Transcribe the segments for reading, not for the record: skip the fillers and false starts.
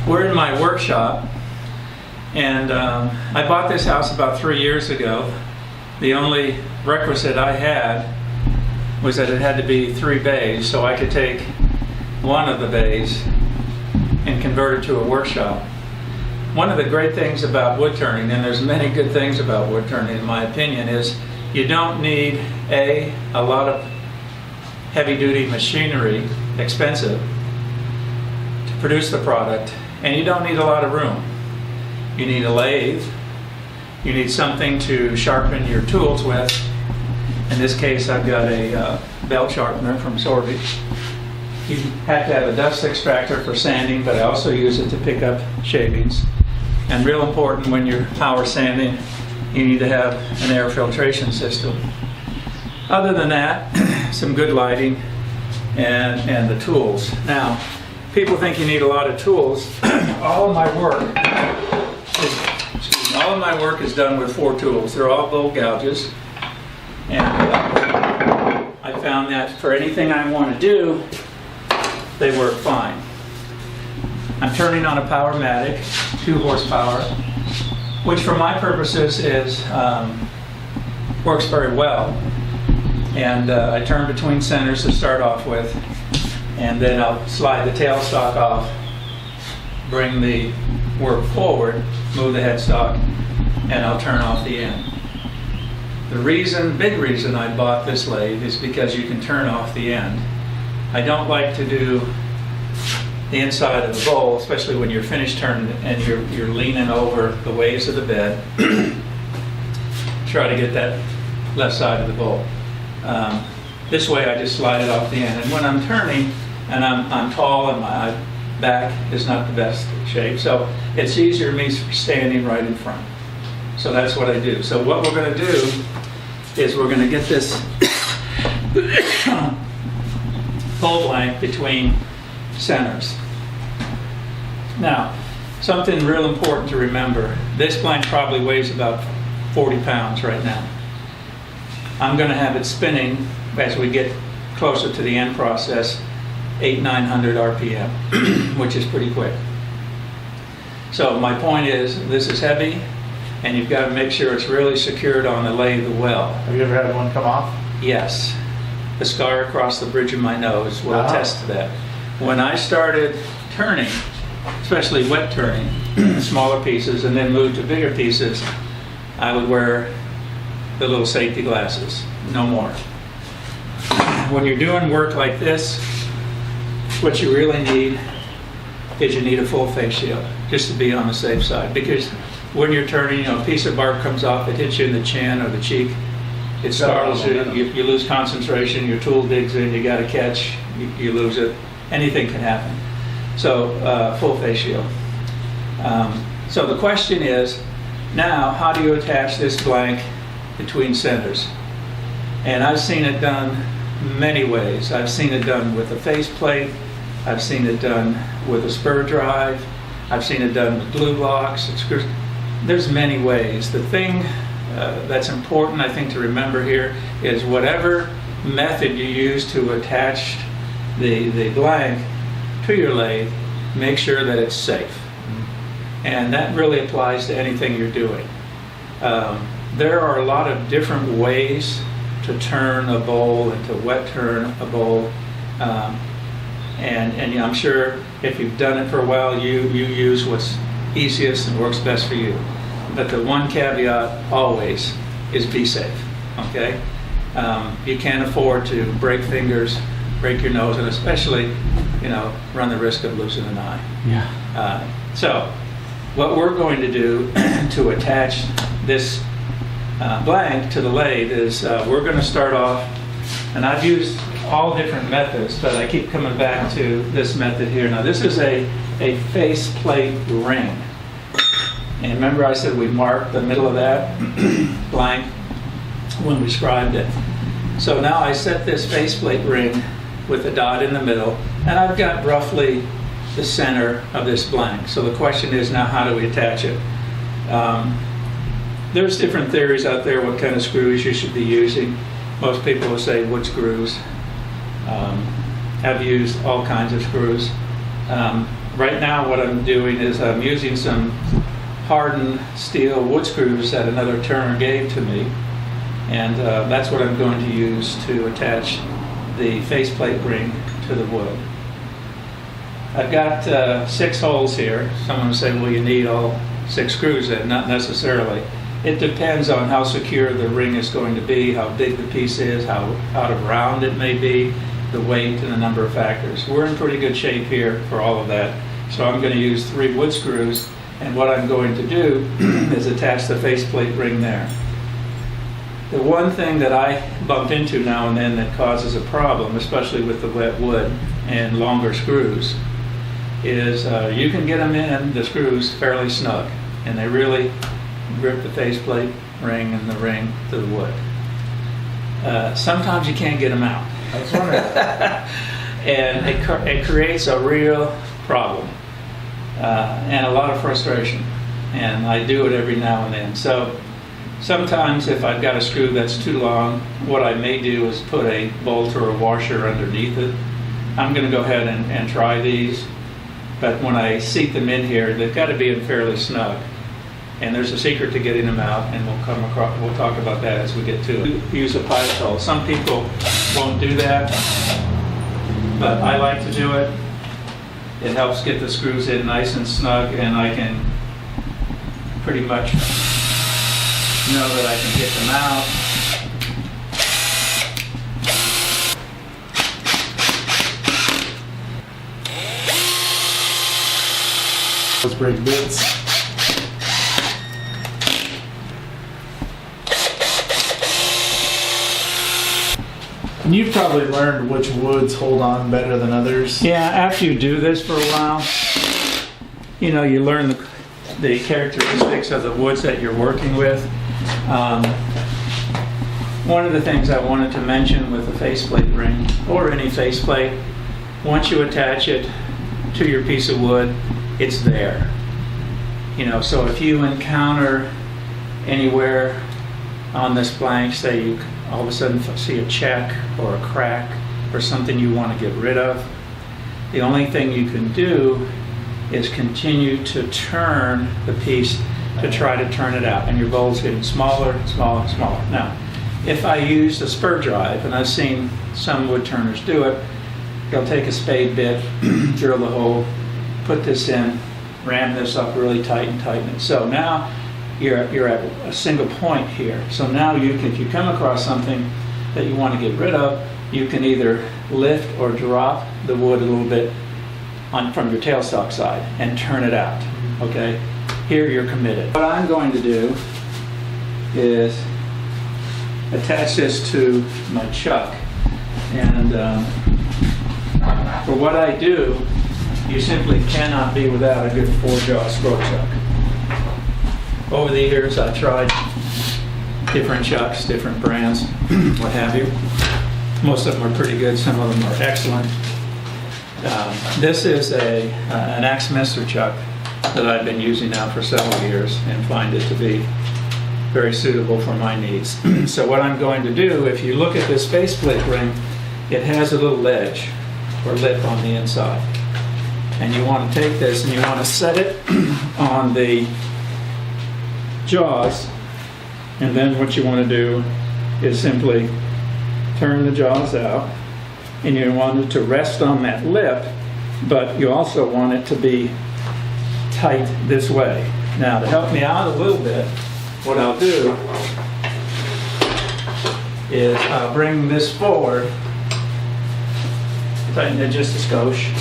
We're in my workshop, and I bought this house about 3 years ago. The only requisite I had was that it had to be 3 bays, so I could take one of the bays and convert it to a workshop. One of the great things about wood turning, and there's many good things about wood turning in my opinion, is you don't need a lot of heavy-duty machinery, expensive, to produce the product, and you don't need a lot of room. You need a lathe, you need something to sharpen your tools with. In this case, I've got a belt sharpener from Sorby. You have to have a dust extractor for sanding, but I also use it to pick up shavings. And real important when you're power sanding, you need to have an air filtration system. Other than that, some good lighting and the tools. Now, people think you need a lot of tools. All of my work is done with 4 tools. They're all bowl gouges. And I found that for anything I want to do, they work fine. I'm turning on a Powermatic, 2 horsepower, which for my purposes works very well. And I turn between centers to start off with, and then I'll slide the tailstock off, bring the work forward, move the headstock, and I'll turn off the end. The big reason I bought this lathe is because you can turn off the end. I don't like to do the inside of the bowl, especially when you're finished turning and you're leaning over the ways of the bed. Try to get that left side of the bowl. This way I just slide it off the end. And when I'm turning, and I'm tall and my back is not the best shape, so it's easier for me standing right in front. So that's what I do. So what we're going to do is we're going to get this pull blank between centers. Now, something real important to remember. This blank probably weighs about 40 pounds right now. I'm going to have it spinning as we get closer to the end process, 800-900 RPM, which is pretty quick. So my point is, this is heavy, and you've got to make sure it's really secured on the lathe well. Have you ever had one come off? Yes. The scar across the bridge of my nose will attest to that. When I started turning, especially wet turning, smaller pieces, and then moved to bigger pieces, I would wear the little safety glasses, no more. When you're doing work like this, what you really need is you need a full face shield, just to be on the safe side. Because when you're turning, a piece of bark comes off, it hits you in the chin or the cheek, it startles you, you lose concentration, your tool digs in, you got to catch, you lose it. Anything can happen. So, full face shield. So the question is, now, how do you attach this blank between centers? And I've seen it done many ways. I've seen it done with a face plate. I've seen it done with a spur drive. I've seen it done with glue blocks. There's many ways. The thing that's important, I think, to remember here is whatever method you use to attach the blank to your lathe, make sure that it's safe. And that really applies to anything you're doing. There are a lot of different ways to turn a bowl and to wet turn a bowl. And I'm sure if you've done it for a while, you use what's easiest and works best for you. But the one caveat always is be safe, okay? You can't afford to break fingers, break your nose, and especially, run the risk of losing an eye. Yeah. So, what we're going to do to attach this blank to the lathe is we're going to start off, and I've used all different methods, but I keep coming back to this method here. Now, this is a face plate ring. And remember I said we marked the middle of that blank when we scribed it. So now I set this faceplate ring with a dot in the middle, and I've got roughly the center of this blank. So the question is now, how do we attach it? There's different theories out there what kind of screws you should be using. Most people will say wood screws. I've used all kinds of screws. Right now what I'm doing is I'm using some hardened steel wood screws that another turner gave to me, and that's what I'm going to use to attach the faceplate ring to the wood. I've got 6 holes here. Someone will say, well, you need all 6 screws in. Not necessarily. It depends on how secure the ring is going to be, how big the piece is, how out of round it may be, the weight, and a number of factors. We're in pretty good shape here for all of that. So I'm going to use 3 wood screws, and what I'm going to do is attach the faceplate ring there. The one thing that I bump into now and then that causes a problem, especially with the wet wood and longer screws, is you can get them in, the screws, fairly snug, and they really grip the faceplate ring and the ring to the wood. Sometimes you can't get them out. I was wondering. And it creates a real problem and a lot of frustration. And I do it every now and then. So sometimes if I've got a screw that's too long, what I may do is put a bolt or a washer underneath it. I'm going to go ahead and try these. But when I seat them in here, they've got to be in fairly snug. And there's a secret to getting them out, and we'll talk about that as we get to it. Use a pipe tool. Some people won't do that, but I like to do it. It helps get the screws in nice and snug, and I can pretty much know that I can get them out. Those break bits. And you've probably learned which woods hold on better than others. Yeah, after you do this for a while, you know, you learn the characteristics of the woods that you're working with. One of the things I wanted to mention with the faceplate ring, or any faceplate, once you attach it to your piece of wood, it's there. You know, so if you encounter anywhere on this blank, say you all of a sudden see a check or a crack or something you want to get rid of, the only thing you can do is continue to turn the piece to try to turn it out, and your bole's getting smaller, smaller, smaller. Now, if I use a spur drive, and I've seen some wood turners do it, they'll take a spade bit, drill the hole, put this in, ram this up really tight and tighten it. So now you're at a single point here. So now if you come across something that you want to get rid of, you can either lift or drop the wood a little bit from your tailstock side and turn it out. Okay? Here you're committed. What I'm going to do is attach this to my chuck. And for what I do, you simply cannot be without a good 4-jaw scroll chuck. Over the years, I've tried different chucks, different brands, what have you. Most of them are pretty good. Some of them are excellent. This is an Axminster chuck that I've been using now for several years and find it to be very suitable for my needs. So what I'm going to do, if you look at this faceplate ring, it has a little ledge or lip on the inside. And you want to take this and you want to set it on the jaws, and then what you want to do is simply turn the jaws out, and you want it to rest on that lip, but you also want it to be tight this way. Now, to help me out a little bit, what I'll do is I'll bring this forward, tighten it just a skosh.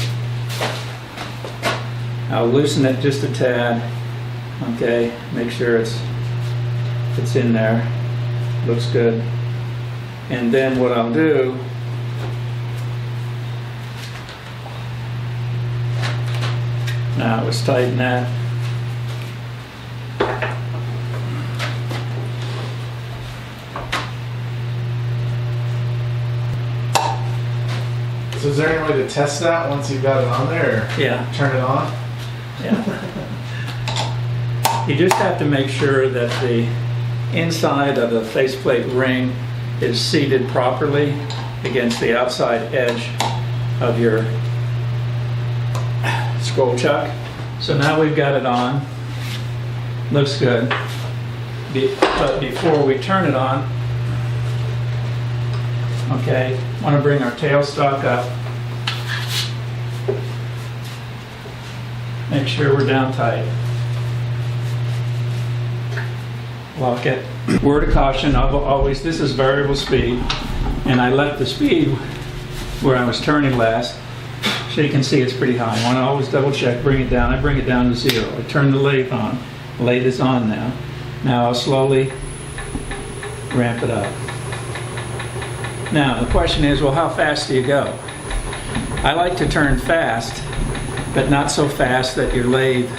I'll loosen it just a tad. Okay, make sure it's in there. Looks good. And then what I'll do now, let's tighten that. So is there any way to test that once you've got it on there? Or Yeah. turn it on? Yeah. You just have to make sure that the inside of the faceplate ring is seated properly against the outside edge of your Scroll Chuck. So now we've got it on. Looks good. But before we turn it on, okay, want to bring our tailstock up. Make sure we're down tight. Lock it. Word of caution, always, this is variable speed, and I left the speed where I was turning last, so you can see it's pretty high. I want to always double check, bring it down. I bring it down to 0. I turn the lathe on. The lathe is on now. Now I'll slowly ramp it up. Now the question is, well, how fast do you go? I like to turn fast, but not so fast that your lathe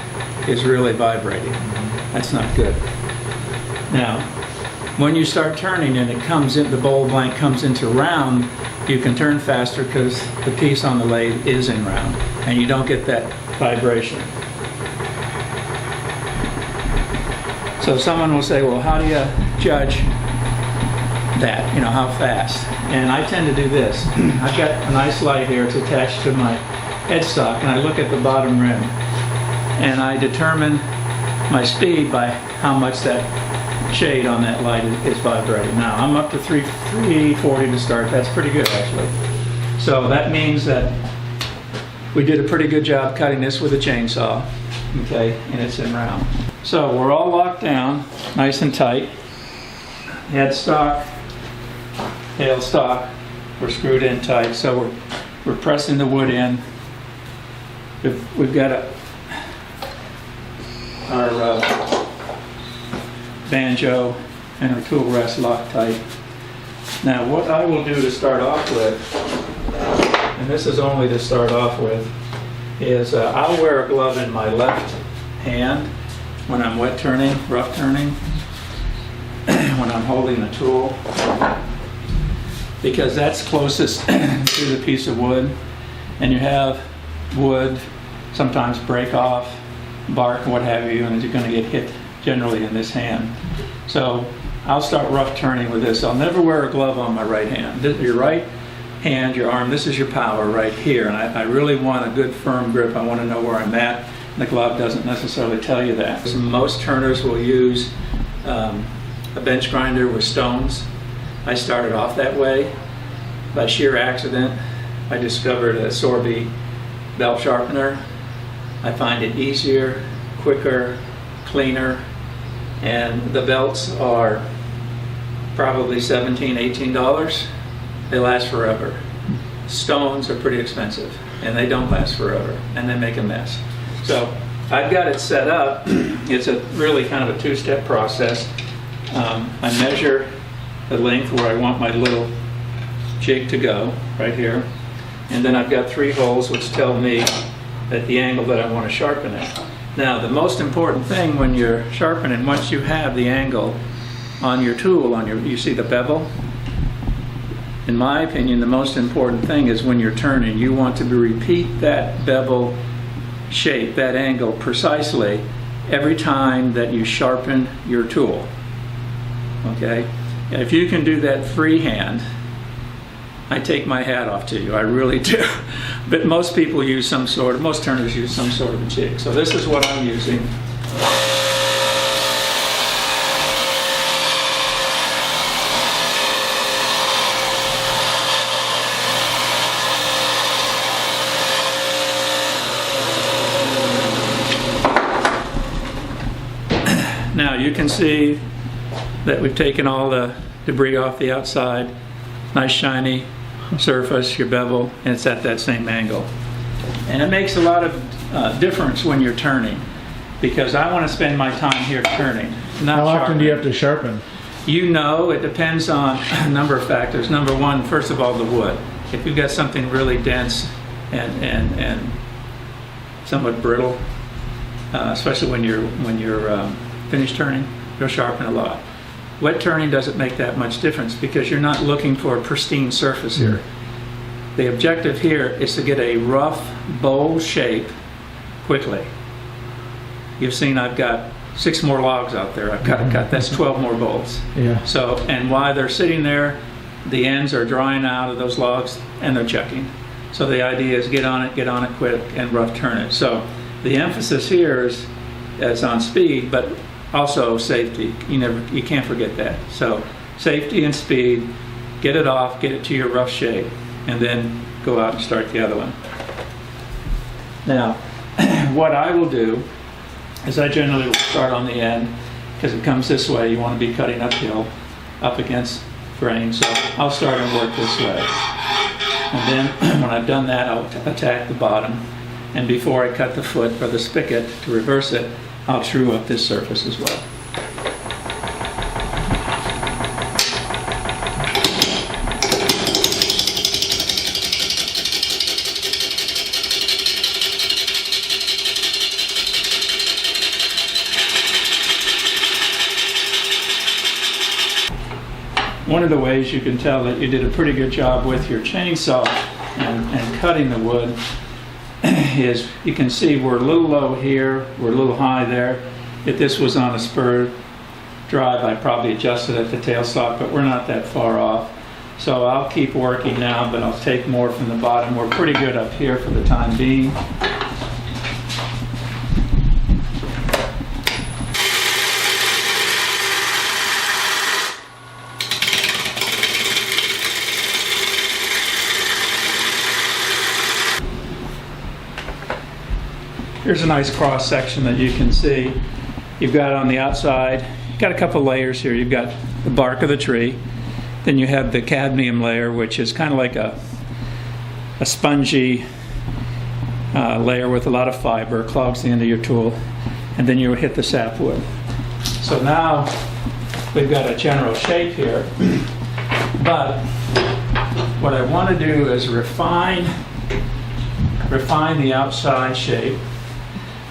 is really vibrating. That's not good. Now, when you start turning and it comes in, the bowl blank comes into round, you can turn faster because the piece on the lathe is in round and you don't get that vibration. So someone will say, well, how do you judge that, you know, how fast? And I tend to do this. I've got a nice light here, it's attached to my headstock, and I look at the bottom rim and I determine my speed by how much that shade on that light is vibrating. Now I'm up to 340 to start. That's pretty good actually. So that means that we did a pretty good job cutting this with a chainsaw, okay, and it's in round. So we're all locked down nice and tight. Headstock, tailstock, we're screwed in tight, so we're pressing the wood in. We've got our banjo and our tool rest locked tight. Now what I will do to start off with, and this is only to start off with, is I'll wear a glove in my left hand when I'm wet turning, rough turning, when I'm holding the tool, because that's closest to the piece of wood, and you have wood sometimes break off, bark, what have you, and you're going to get hit generally in this hand. So I'll start rough turning with this. I'll never wear a glove on my right hand. Your right hand, your arm, this is your power right here, and I really want a good firm grip. I want to know where I'm at. The glove doesn't necessarily tell you that. So most turners will use a bench grinder with stones. I started off that way. By sheer accident, I discovered a Sorby belt sharpener. I find it easier, quicker, cleaner, and the belts are probably $17, $18. They last forever. Stones are pretty expensive, and they don't last forever, and they make a mess. So I've got it set up. It's a really kind of a two-step process. I measure the length where I want my little jig to go, right here, and then I've got 3 holes which tell me at the angle that I want to sharpen it. Now the most important thing when you're sharpening, once you have the angle on your tool, you see the bevel? In my opinion, the most important thing is when you're turning, you want to repeat that bevel shape, that angle precisely every time that you sharpen your tool. Okay? And if you can do that freehand, I take my hat off to you, I really do. But most people use most turners use some sort of a jig. So this is what I'm using. Now you can see that we've taken all the debris off the outside. Nice shiny surface, your bevel, and it's at that same angle. And it makes a lot of difference when you're turning, because I want to spend my time here turning, not How often sharpening. do you have to sharpen? You know, it depends on a number of factors. Number one, first of all, the wood. If you've got something really dense and somewhat brittle, especially when you're finished turning, you'll sharpen a lot. Wet turning doesn't make that much difference because you're not looking for a pristine surface here. The objective here is to get a rough bowl shape quickly. You've seen I've got 6 more logs out there. I've got to cut. That's 12 more bolts. Yeah. So, and while they're sitting there, the ends are drying out of those logs and they're chucking. So the idea is get on it quick, and rough turn it. So the emphasis here is on speed, but also safety. You can't forget that. So safety and speed, get it off, get it to your rough shape, and then go out and start the other one. Now, what I will do is I generally will start on the end, because it comes this way. You want to be cutting uphill, up against grain. So I'll start and work this way. And then when I've done that, I'll attack the bottom. And before I cut the foot or the spigot to reverse it, I'll true up this surface as well. One of the ways you can tell that you did a pretty good job with your chainsaw and cutting the wood is you can see we're a little low here, we're a little high there. If this was on a spur drive, I probably adjusted at the tailstock, but we're not that far off. So I'll keep working now, but I'll take more from the bottom. We're pretty good up here for the time being. Here's a nice cross section that you can see. You've got on the outside, you've got a couple layers here. You've got the bark of the tree. Then you have the cadmium layer, which is kind of like a spongy layer with a lot of fiber, clogs the end of your tool. And then you hit the sapwood. So now we've got a general shape here. But what I want to do is refine the outside shape.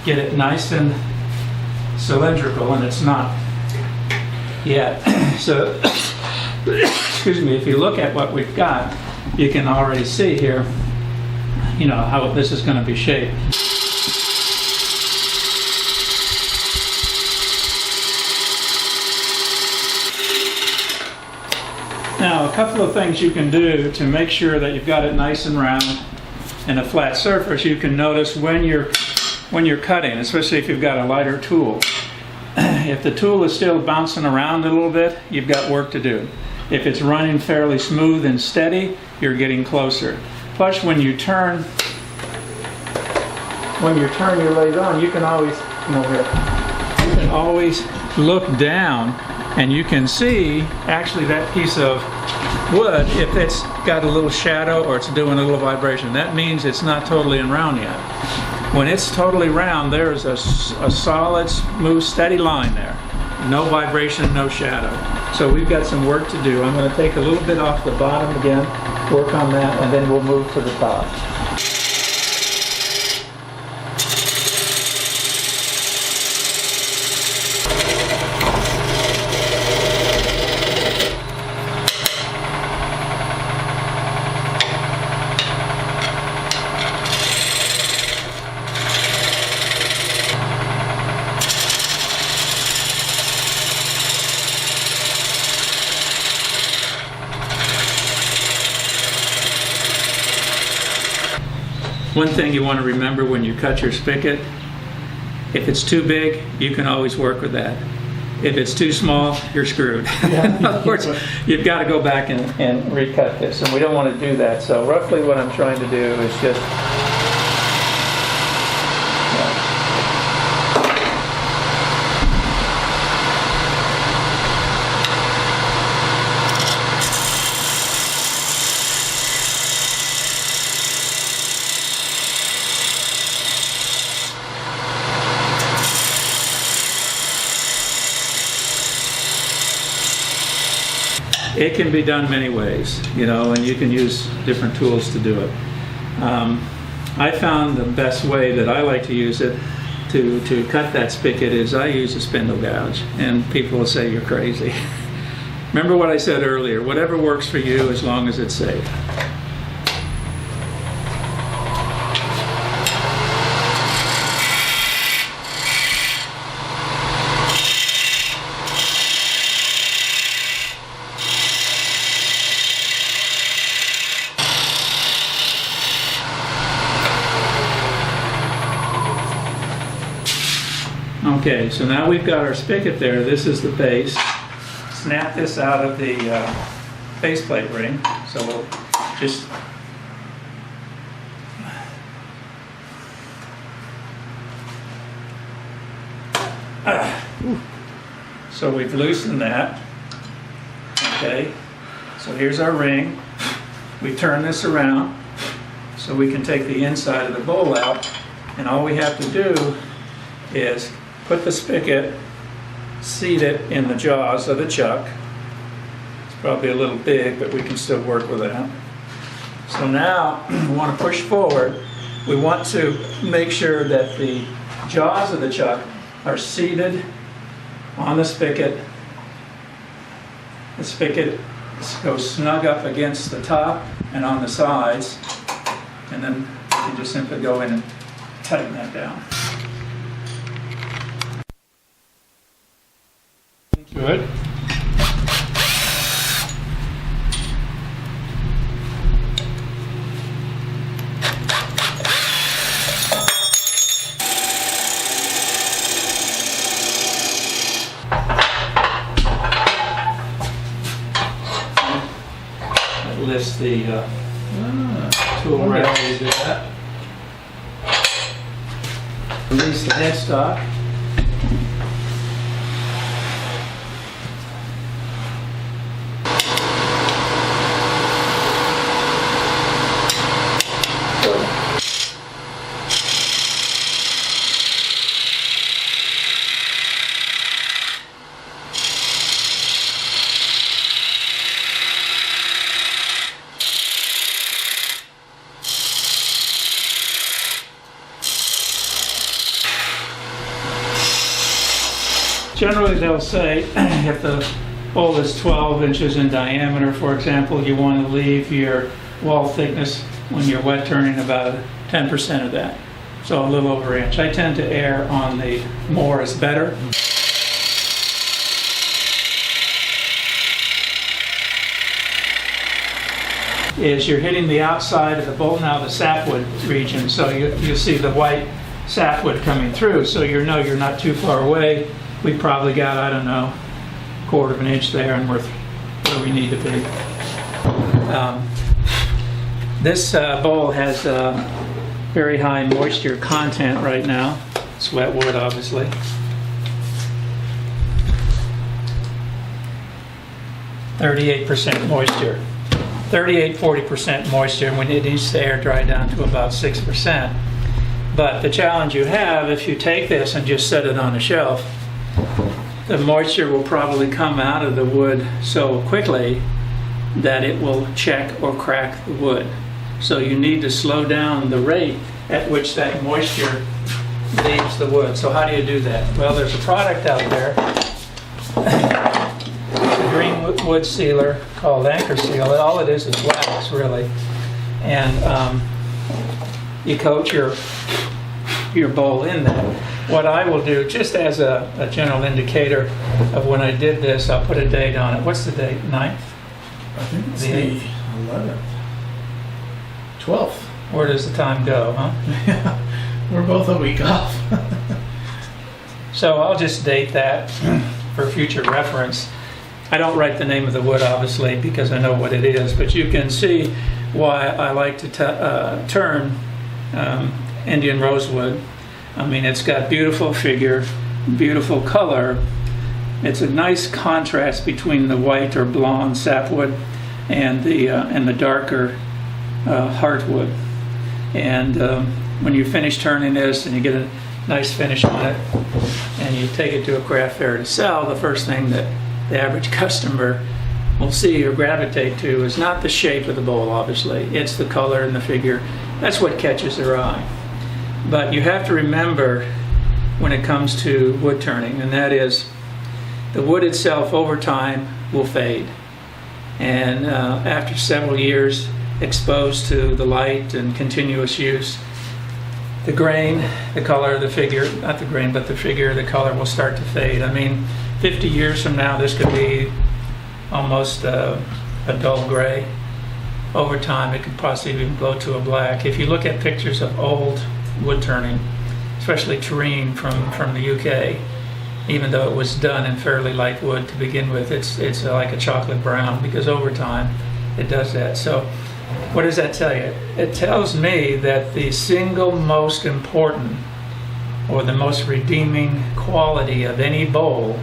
Get it nice and cylindrical, and it's not yet. So, excuse me, if you look at what we've got, you can already see here, how this is going to be shaped. Now, a couple of things you can do to make sure that you've got it nice and round and a flat surface. You can notice when you're cutting, especially if you've got a lighter tool. If the tool is still bouncing around a little bit, you've got work to do. If it's running fairly smooth and steady, you're getting closer. Plus, when you turn your lathe on, you can always look down, and you can see actually that piece of wood, if it's got a little shadow or it's doing a little vibration. That means it's not totally in round yet. When it's totally round, there's a solid, smooth, steady line there. No vibration, no shadow. So we've got some work to do. I'm going to take a little bit off the bottom again, work on that, and then we'll move to the top. One thing you want to remember when you cut your spigot, if it's too big, you can always work with that. If it's too small, you're screwed. Of course, you've got to go back and recut this, and we don't want to do that. So roughly what I'm trying to do is just it can be done many ways, and you can use different tools to do it. I found the best way that I like to use it to cut that spigot is I use a spindle gouge, and people will say you're crazy. Remember what I said earlier, whatever works for you as long as it's safe. Okay, so now we've got our spigot there. This is the base. Snap this out of the faceplate ring. So we'll just so we've loosened that. Okay, so here's our ring. We turn this around so we can take the inside of the bowl out, and all we have to do is put the spigot, seat it in the jaws of the chuck. It's probably a little big, but we can still work with that. So now we want to push forward. We want to make sure that the jaws of the chuck are seated on the spigot. The spigot goes snug up against the top and on the sides, and then you can just simply go in and tighten that down. Good. That lifts the tool right. Did that. Release the headstock. Generally, they'll say if the bowl is 12 inches in diameter, for example, you want to leave your wall thickness when you're wet turning about 10% of that. So a little over an inch. I tend to err on the more is better. Is you're hitting the outside of the bowl now, the sapwood region, so you see the white sapwood coming through, so you know you're not too far away. We probably got, I don't know, 1/4 of an inch there, and we're where we need to be. This bowl has very high moisture content right now. It's wet wood, obviously. %38 moisture. 38–40% moisture when it needs to air dry down to about 6%. But the challenge you have, if you take this and just set it on a shelf, the moisture will probably come out of the wood so quickly that it will check or crack the wood. So you need to slow down the rate at which that moisture leaves the wood. So how do you do that? Well, there's a product out there, a green wood sealer called Anchor Seal. All it is wax, really. And you coat your bowl in that. What I will do, just as a general indicator of when I did this, I'll put a date on it. What's the date? 9th? I think it's the 11th. 12th. Where does the time go, huh? Yeah, we're both a week off. So I'll just date that for future reference. I don't write the name of the wood, obviously, because I know what it is, but you can see why I like to turn Indian rosewood. I mean, it's got beautiful figure, beautiful color. It's a nice contrast between the white or blonde sapwood and the darker heartwood. And when you finish turning this and you get a nice finish on it, and you take it to a craft fair to sell, the first thing that the average customer will see or gravitate to is not the shape of the bowl, obviously. It's the color and the figure. That's what catches their eye. But you have to remember when it comes to wood turning, and that is the wood itself over time will fade. And after several years exposed to the light and continuous use, the grain, the color, the figure, not the grain, but the figure, the color will start to fade. I mean, 50 years from now, this could be almost a dull gray. Over time, it could possibly even go to a black. If you look at pictures of old wood turning, especially terrene from the UK. Even though it was done in fairly light wood to begin with, it's like a chocolate brown, because over time it does that. So what does that tell you? It tells me that the single most important or the most redeeming quality of any bowl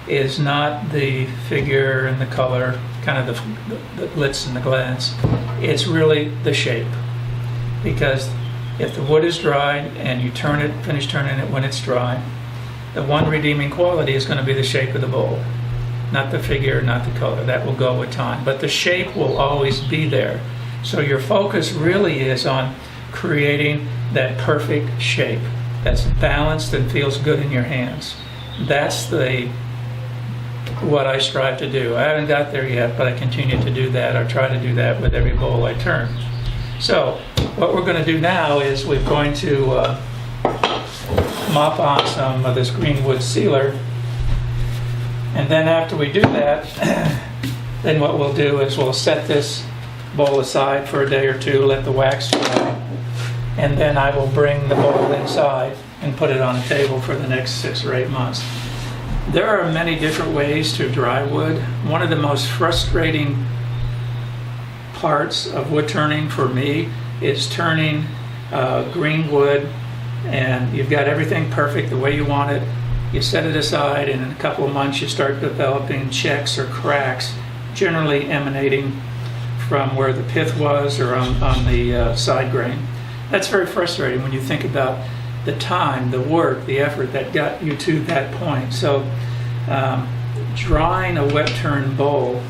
is not the figure and the color, kind of the glitz and the glance. It's really the shape. Because if the wood is dried and you finish turning it when it's dry, the one redeeming quality is going to be the shape of the bowl, not the figure, not the color. That will go with time, but the shape will always be there. So your focus really is on creating that perfect shape that's balanced and feels good in your hands. That's what I strive to do. I haven't got there yet, but I continue to do that. I try to do that with every bowl I turn. So what we're going to do now is we're going to mop on some of this green wood sealer, and then after we do that, then what we'll do is we'll set this bowl aside for a day or two, let the wax dry, and then I will bring the bowl inside and put it on a table for the next 6 or 8 months. There are many different ways to dry wood. One of the most frustrating parts of wood turning for me is turning green wood, and you've got everything perfect the way you want it. You set it aside, and in a couple of months you start developing checks or cracks, generally emanating from where the pith was or on the side grain. That's very frustrating when you think about the time, the work, the effort that got you to that point. So drying a wet turn bowl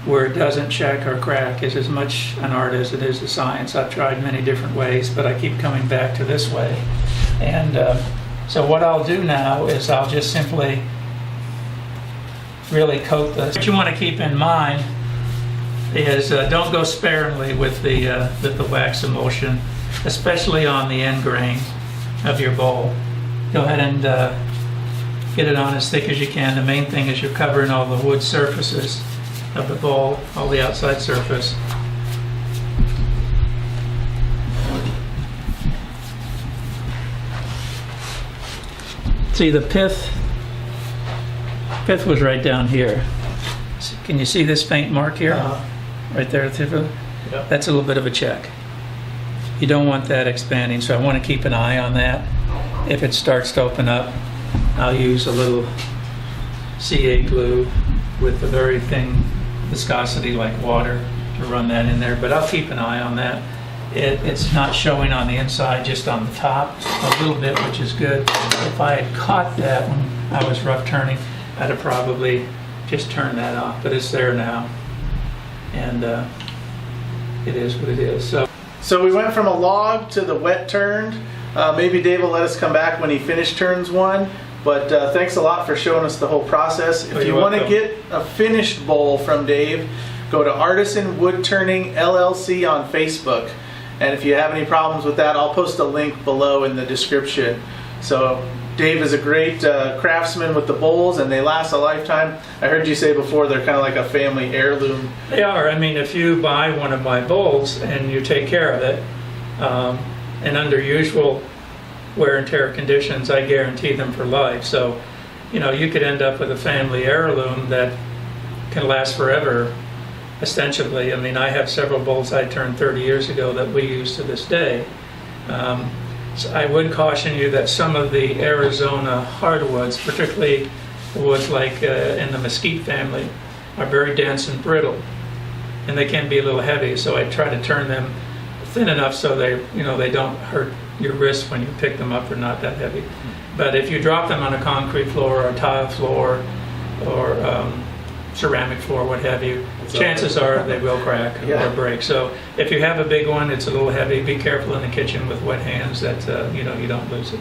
where it doesn't check or crack is as much an art as it is a science. I've tried many different ways, but I keep coming back to this way. And so what I'll do now is I'll just simply really coat this. What you want to keep in mind is don't go sparingly with the wax emulsion, especially on the end grain of your bowl. Go ahead and get it on as thick as you can. The main thing is you're covering all the wood surfaces of the bowl, all the outside surface. See, the pith was right down here. Can you see this faint mark here? Right there at the tip? Yep. That's a little bit of a check. You don't want that expanding, so I want to keep an eye on that. If it starts to open up, I'll use a little CA glue with a very thin viscosity like water to run that in there, but I'll keep an eye on that. It's not showing on the inside, just on the top a little bit, which is good. If I had caught that when I was rough turning, I'd have probably just turned that off, but it's there now, and it is what it is. So we went from a log to the wet turned. Maybe Dave will let us come back when he finished turns one. But thanks a lot for showing us the whole process. If you want to get a finished bowl from Dave, go to Artisan Wood Turning LLC on Facebook. And if you have any problems with that, I'll post a link below in the description. So Dave is a great craftsman with the bowls, and they last a lifetime. I heard you say before they're kind of like a family heirloom. They are. I mean, if you buy one of my bowls and you take care of it, and under usual wear and tear conditions, I guarantee them for life. So, you know, you could end up with a family heirloom that can last forever, ostensibly. I mean, I have several bowls I turned 30 years ago that we use to this day. So I would caution you that some of the Arizona hardwoods, particularly the woods like in the mesquite family, are very dense and brittle, and they can be a little heavy. So I try to turn them thin enough so they don't hurt your wrist when you pick them up. They're not that heavy. But if you drop them on a concrete floor or a tile floor or ceramic floor, what have you, chances are they will crack or break. So if you have a big one, it's a little heavy, be careful in the kitchen with wet hands that you don't lose it.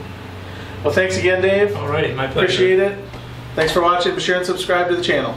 Well, thanks again, Dave. All righty, my pleasure. Appreciate it. Thanks for watching. Be sure and subscribe to the channel.